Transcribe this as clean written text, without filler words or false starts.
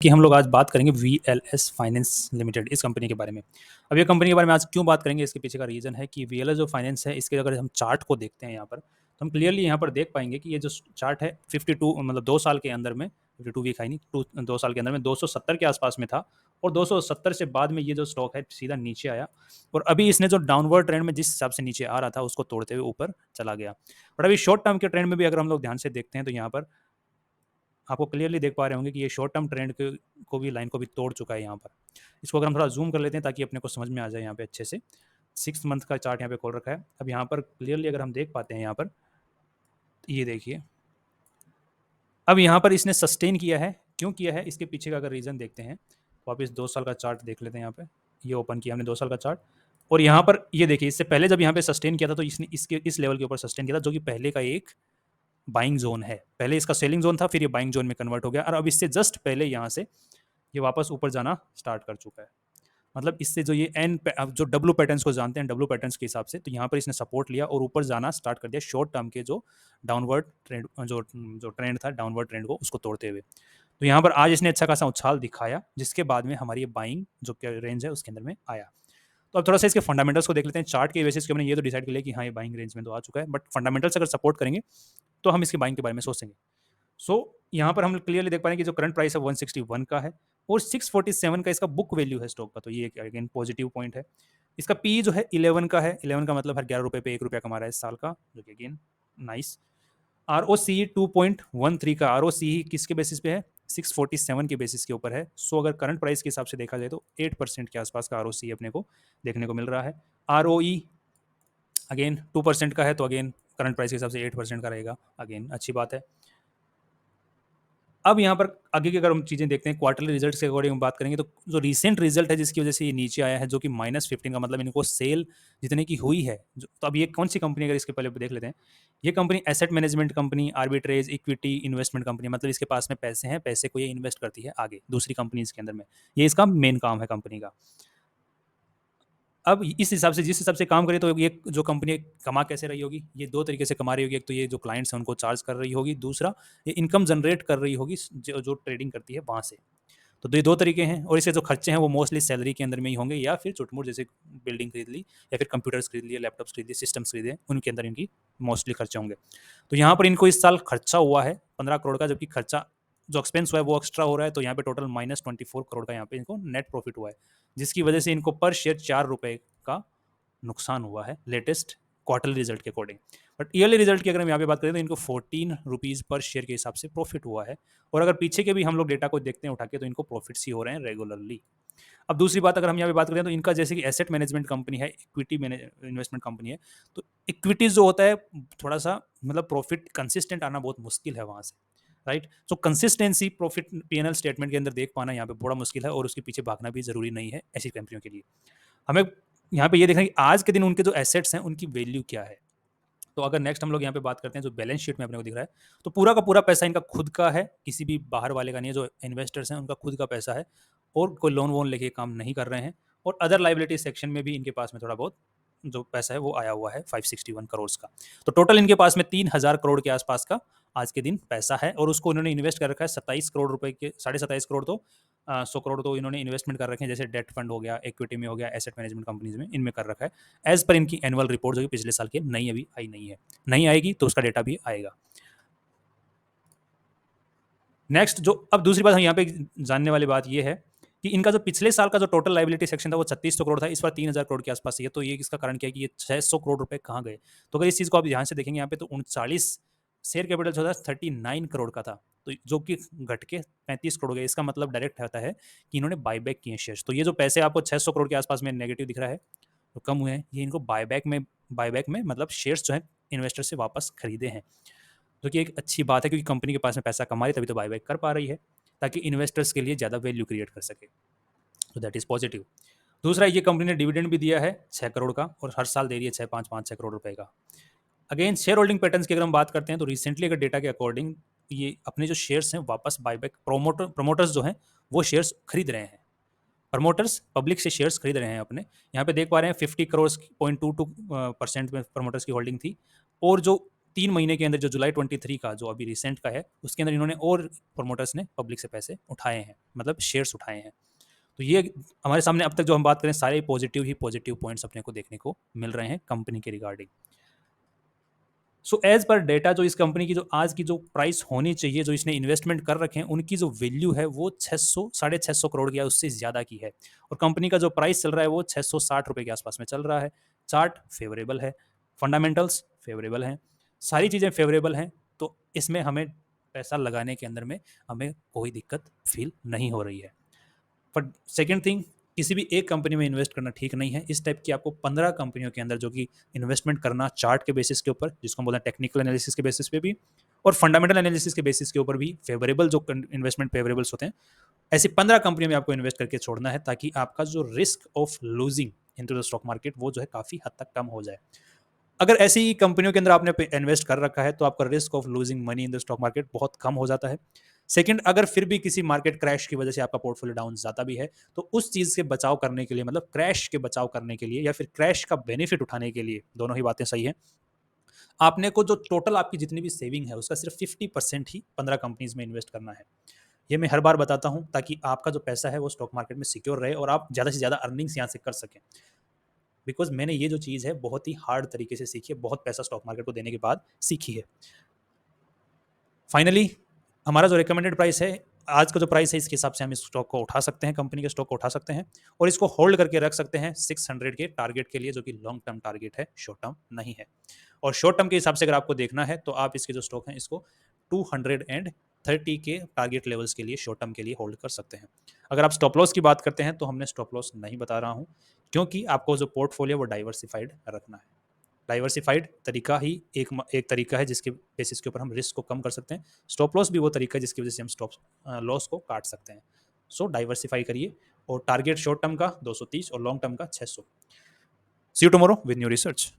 कि हम लोग आज बात करेंगे VLS फाइनेंस लिमिटेड इस कंपनी के बारे में। अब ये कंपनी के बारे में आज क्यों बात करेंगे, इसके पीछे का रीज़न है कि VLS जो फाइनेंस है, इसके अगर हम चार्ट को देखते हैं यहाँ पर, तो हम क्लियरली यहाँ पर देख पाएंगे कि ये जो चार्ट है 52 मतलब 2 साल के अंदर में, 52 वीक है नहीं, 2 साल के अंदर में 270 के आसपास में था, और 270 से बाद में ये जो स्टॉक है सीधा नीचे आया, और अभी इसने जो डाउनवर्ड ट्रेंड में जिस हिसाब से नीचे आ रहा था उसको तोड़ते हुए ऊपर चला गया। बट अभी शॉर्ट टर्म के ट्रेंड में भी अगर हम लोग ध्यान से देखते हैं तो यहाँ पर आपको क्लियरली देख पा रहे होंगे कि ये शॉर्ट टर्म ट्रेंड को भी लाइन को भी तोड़ चुका है यहाँ पर। इसको अगर हम थोड़ा जूम कर लेते हैं ताकि अपने को समझ में आ जाए यहाँ पे अच्छे से। 6 मंथ का चार्ट यहाँ पे खोल रखा है। अब यहाँ पर क्लियरली अगर हम देख पाते हैं यहाँ पर, ये देखिए, अब यहाँ पर इसने सस्टेन किया है। क्यों किया है, इसके पीछे का अगर रीज़न देखते हैं तो वापस 2 साल का चार्ट देख लेते हैं। यहाँ पे ये ओपन किया हमने 2 साल का चार्ट, और यहाँ पर ये देखिए, इससे पहले जब यहाँ पे सस्टेन किया था तो इसने इसके इस लेवल के ऊपर सस्टेन किया था, जो कि पहले का एक बाइंग जोन है। पहले इसका सेलिंग जोन था, फिर ये बाइंग जोन में कन्वर्ट हो गया, और अब इससे जस्ट पहले यहाँ से ये वापस ऊपर जाना स्टार्ट कर चुका है। मतलब इससे जो ये जो डब्लू पैटर्न्स को जानते हैं, डब्लू पैटर्न्स के हिसाब से, तो यहाँ पर इसने सपोर्ट लिया और ऊपर जाना स्टार्ट कर दिया शॉर्ट टर्म के जो डाउनवर्ड ट्रेंड जो ट्रेंड था, डाउनवर्ड ट्रेंड को उसको तोड़ते हुए। तो यहाँ पर आज इसने अच्छा खासा उछाल दिखाया, जिसके बाद में हमारी ये बाइंग जो रेंज है उसके अंदर में आया। तो अब थोड़ा सा इसके फंडामेंटल्स को देख लेते हैं। चार्ट के बेसिस पे हमने ये तो डिसाइड कर लिया कि हाँ ये बाइंग रेंज में तो आ चुका है, बट फंडामेंटल्स अगर सपोर्ट करेंगे तो हम इसकी बाइंग के बारे में सोचेंगे। यहाँ पर हम क्लियरली देख पा रहे हैं कि जो करंट प्राइस है 161 का है, और 647 का इसका बुक वैल्यू है स्टॉक का, तो ये अगेन पॉजिटिव पॉइंट है। इसका पी जो है 11 का है, 11 का मतलब हर 11 रुपये पे 1 रुपया कमा रहा है इस साल का, जो कि अगेन नाइस। ROCE 2.13 का, ROCE किसके बेसिस पे है, 647 के बेसिस के ऊपर है। सो अगर करंट प्राइस के हिसाब से देखा जाए तो 8% के आसपास का ROCE अपने को देखने को मिल रहा है। ROE अगेन 2% का है, तो अगेन करंट प्राइस के हिसाब से 8% का रहेगा, अगेन अच्छी बात है। अब यहाँ पर आगे की अगर हम चीज़ें देखते हैं, क्वार्टरली रिजल्ट के अकॉर्डिंग हम बात करेंगे, तो जो रीसेंट रिजल्ट है जिसकी वजह से ये नीचे आया है, जो कि -15 का मतलब इनको सेल जितने की हुई है, तो अब ये कौन सी कंपनी, अगर इसके पहले देख लेते हैं, ये company asset management company, arbitrage, equity investment company, मतलब इसके पास में पैसे हैं, पैसे को ये इन्वेस्ट करती है आगे दूसरी कंपनीज के अंदर में। ये इसका मेन काम है कंपनी का। अब इस हिसाब से, जिस हिसाब से काम करे, तो ये जो कंपनी कमा कैसे रही होगी, ये 2 तरीके से कमा रही होगी। एक तो ये जो क्लाइंट्स हैं उनको चार्ज कर रही होगी, दूसरा ये इनकम जनरेट कर रही होगी जो ट्रेडिंग करती है वहाँ से। तो ये 2 तरीके हैं, और इससे जो खर्चे हैं वो मोस्टली सैलरी के अंदर में ही होंगे, या फिर चुटमुट जैसे बिल्डिंग खरीद ली, या फिर कंप्यूटर्स खरीद लिए, लैपटॉप्स खरीद लिए, सिस्टम्स खरीदे, उनके अंदर इनकी मोस्टली खर्चे होंगे। तो यहाँ पर इनको इस साल खर्चा हुआ है 15 करोड़ का, जबकि खर्चा जो एक्सपेंस हुआ है वो एक्स्ट्रा हो रहा है, तो यहाँ पे टोटल -24 करोड़ का यहाँ पे इनको नेट प्रॉफिट हुआ है, जिसकी वजह से इनको पर शेयर 4 रुपये का नुकसान हुआ है लेटेस्ट क्वार्टरली रिजल्ट के अकॉर्डिंग। बट ईयरली रिजल्ट की अगर हम यहाँ पे बात करें तो इनको 14 रुपीज़ पर शेयर के हिसाब से प्रॉफिट हुआ है, और अगर पीछे के भी हम लोग डेटा को देखते हैं उठा के, तो इनको प्रॉफिट्स ही हो रहे हैं रेगुलरली। अब दूसरी बात अगर हम यहाँ पे बात करें तो इनका जैसे कि एसेट मैनेजमेंट कंपनी है, इक्विटी इन्वेस्टमेंट कंपनी है, तो इक्विटीज जो होता है थोड़ा सा मतलब प्रॉफिट कंसिस्टेंट आना बहुत मुश्किल है वहाँ से, राइट। सो कंसिस्टेंसी प्रॉफिट P&L स्टेटमेंट के अंदर देख पाना यहाँ पे बड़ा मुश्किल है, और उसके पीछे भागना भी जरूरी नहीं है ऐसी कंपनियों के लिए। हमें यहाँ पे ये देखना कि आज के दिन उनके जो एसेट्स हैं उनकी वैल्यू क्या है। तो अगर नेक्स्ट हम लोग यहाँ पे बात करते हैं, जो बैलेंस शीट में अपने को दिख रहा है, तो पूरा का पूरा पैसा इनका खुद का है, किसी भी बाहर वाले का नहीं है। जो इन्वेस्टर्स हैं उनका खुद का पैसा है, और कोई लोन वोन लेके काम नहीं कर रहे हैं। और अदर लाइबिलिटी सेक्शन में भी इनके पास में थोड़ा बहुत जो पैसा है वो आया हुआ है 561 करोड़ का। तो टोटल इनके पास में 3000 करोड़ के आसपास का आज के दिन पैसा है, और उसको इन्होंने इन्वेस्ट कर रखा है 27 करोड़ रुपए के, 27.5 करोड़ तो 100 करोड़ तो इन्होंने इन्वेस्टमेंट कर रखे हैं, जैसे डेट फंड हो गया, इक्विटी में हो गया, एसेट मैनेजमेंट कंपनीज में, इनमें कर रखा है एज पर इनकी एनुअल रिपोर्ट, जो कि पिछले साल की नई अभी आई नहीं है, नहीं आएगी तो उसका डेटा भी आएगा। नेक्स्ट जो अब दूसरी बात हम यहाँ पे जानने वाली बात ये है कि इनका जो पिछले साल का जो टोटल लाइबिलिटी सेक्शन था वो 3600 करोड़ था, इस बार 3000 करोड़ के आसपास है। तो ये इसका कारण क्या है कि ये 600 करोड़ रुपए कहाँ गए। तो अगर इस चीज़ को आप ध्यान से देखेंगे यहाँ पे, तो 39 शेयर कैपिटल जो था 39 करोड़ का था, तो जो कि घट के 35 करोड़ गए। इसका मतलब डायरेक्ट आता है कि इन्होंने बायबैक किए शेयर्स। तो ये जो पैसे आपको 600 करोड़ के आसपास में नेगेटिव दिख रहा है, तो कम हुए हैं, ये इनको बायबैक में मतलब शेयर्स जो है इन्वेस्टर से वापस खरीदे हैं, जो कि एक अच्छी बात है, क्योंकि कंपनी के पास में पैसा कमा रही है तभी तो बायबैक कर पा रही है, ताकि इन्वेस्टर्स के लिए ज़्यादा वैल्यू क्रिएट कर सके। तो दैट इज़ पॉजिटिव। दूसरा, ये कंपनी ने डिविडेंड भी दिया है 6 करोड़ का, और हर साल दे रही है 6 करोड़ रुपए का। अगेन शेयर होल्डिंग पैटर्न्स की अगर हम बात करते हैं, तो रिसेंटली अगर डेटा के अकॉर्डिंग ये अपने जो शेयर्स हैं वापस बायबैक, प्रोमोटर्स जो हैं वो शेयर्स खरीद रहे हैं। प्रमोटर्स पब्लिक से शेयर्स खरीद रहे हैं अपने। यहाँ पे देख पा रहे हैं 50 करोड़ 0.22% में प्रमोटर्स की होल्डिंग थी, और जो 3 महीने के अंदर जो जुलाई 23 का जो अभी रिसेंट का है उसके अंदर इन्होंने और प्रोमोटर्स ने पब्लिक से पैसे उठाए हैं, मतलब शेयर्स उठाए हैं। तो ये हमारे सामने अब तक जो हम बात करें सारे पॉजिटिव ही पॉजिटिव पॉइंट्स अपने को देखने को मिल रहे हैं कंपनी के regarding. So as per data जो इस कंपनी की जो आज की जो प्राइस होनी चाहिए, जो इसने इन्वेस्टमेंट कर रखे हैं, उनकी जो वैल्यू है वो 600 650 करोड़ की है, उससे ज़्यादा की है। और कंपनी का जो प्राइस चल रहा है वो 660 रुपये के आसपास में चल रहा है। चार्ट फेवरेबल है, फंडामेंटल्स फेवरेबल हैं, सारी चीज़ें फेवरेबल हैं। तो इसमें हमें पैसा लगाने के अंदर में हमें कोई दिक्कत फील नहीं हो रही है। बट सेकेंड थिंग, किसी भी एक कंपनी में इन्वेस्ट करना ठीक नहीं है। इस टाइप की आपको 15 कंपनियों के अंदर जो कि इन्वेस्टमेंट करना चार्ट के बेसिस के ऊपर, जिसको हम बोलते हैं टेक्निकल एनालिसिस के बेसिस पे भी, और फंडामेंटल एनालिसिस के बेसिस के ऊपर भी फेवरेबल जो इन्वेस्टमेंट फेवरेबल्स होते हैं, ऐसी 15 कंपनियों में आपको इन्वेस्ट करके छोड़ना है, ताकि आपका जो risk of losing into the stock market वो जो है काफ़ी हद तक कम हो जाए। अगर ऐसी कंपनियों के अंदर आपने इन्वेस्ट कर रखा है तो आपका risk of losing money in the stock market बहुत कम हो जाता है। सेकंड, अगर फिर भी किसी मार्केट क्रैश की वजह से आपका पोर्टफोलियो डाउन जाता भी है, तो उस चीज से बचाव करने के लिए, मतलब क्रैश के बचाव करने के लिए या फिर क्रैश का बेनिफिट उठाने के लिए, दोनों ही बातें सही है, आपने को जो टोटल आपकी जितनी भी सेविंग है उसका सिर्फ 50% ही 15 कंपनीज में इन्वेस्ट करना है। ये मैं हर बार बताता हूं ताकि आपका जो पैसा है वो स्टॉक मार्केट में सिक्योर रहे और आप ज्यादा से ज्यादा अर्निंग्स यहाँ से कर सकें। बिकॉज मैंने ये जो चीज़ है बहुत ही हार्ड तरीके से सीखी है, बहुत पैसा स्टॉक मार्केट को देने के बाद सीखी है। फाइनली हमारा जो रिकमेंडेड प्राइस है, आज का जो प्राइस है, इसके हिसाब से हम इस स्टॉक को उठा सकते हैं, कंपनी के स्टॉक को उठा सकते हैं और इसको होल्ड करके रख सकते हैं 600 के टारगेट के लिए, जो कि लॉन्ग टर्म टारगेट है, शॉर्ट टर्म नहीं है। और शॉर्ट टर्म के हिसाब से अगर आपको देखना है तो आप इसके जो स्टॉक हैं इसको 230 के टारगेट लेवल्स के लिए शॉर्ट टर्म के लिए होल्ड कर सकते हैं। अगर आप स्टॉप लॉस की बात करते हैं तो हमने स्टॉप लॉस नहीं बता रहा हूँ, क्योंकि आपको जो पोर्टफोलियो वो डाइवर्सिफाइड रखना है। डाइवर्सिफाइड तरीका ही एक तरीका है जिसके बेसिस के ऊपर हम रिस्क को कम कर सकते हैं। स्टॉप लॉस भी वो तरीका है जिसकी वजह से हम स्टॉप लॉस को काट सकते हैं। सो डाइवर्सिफाई करिए और टारगेट शॉर्ट टर्म का 230 और लॉन्ग टर्म का 600। See you tomorrow with new research.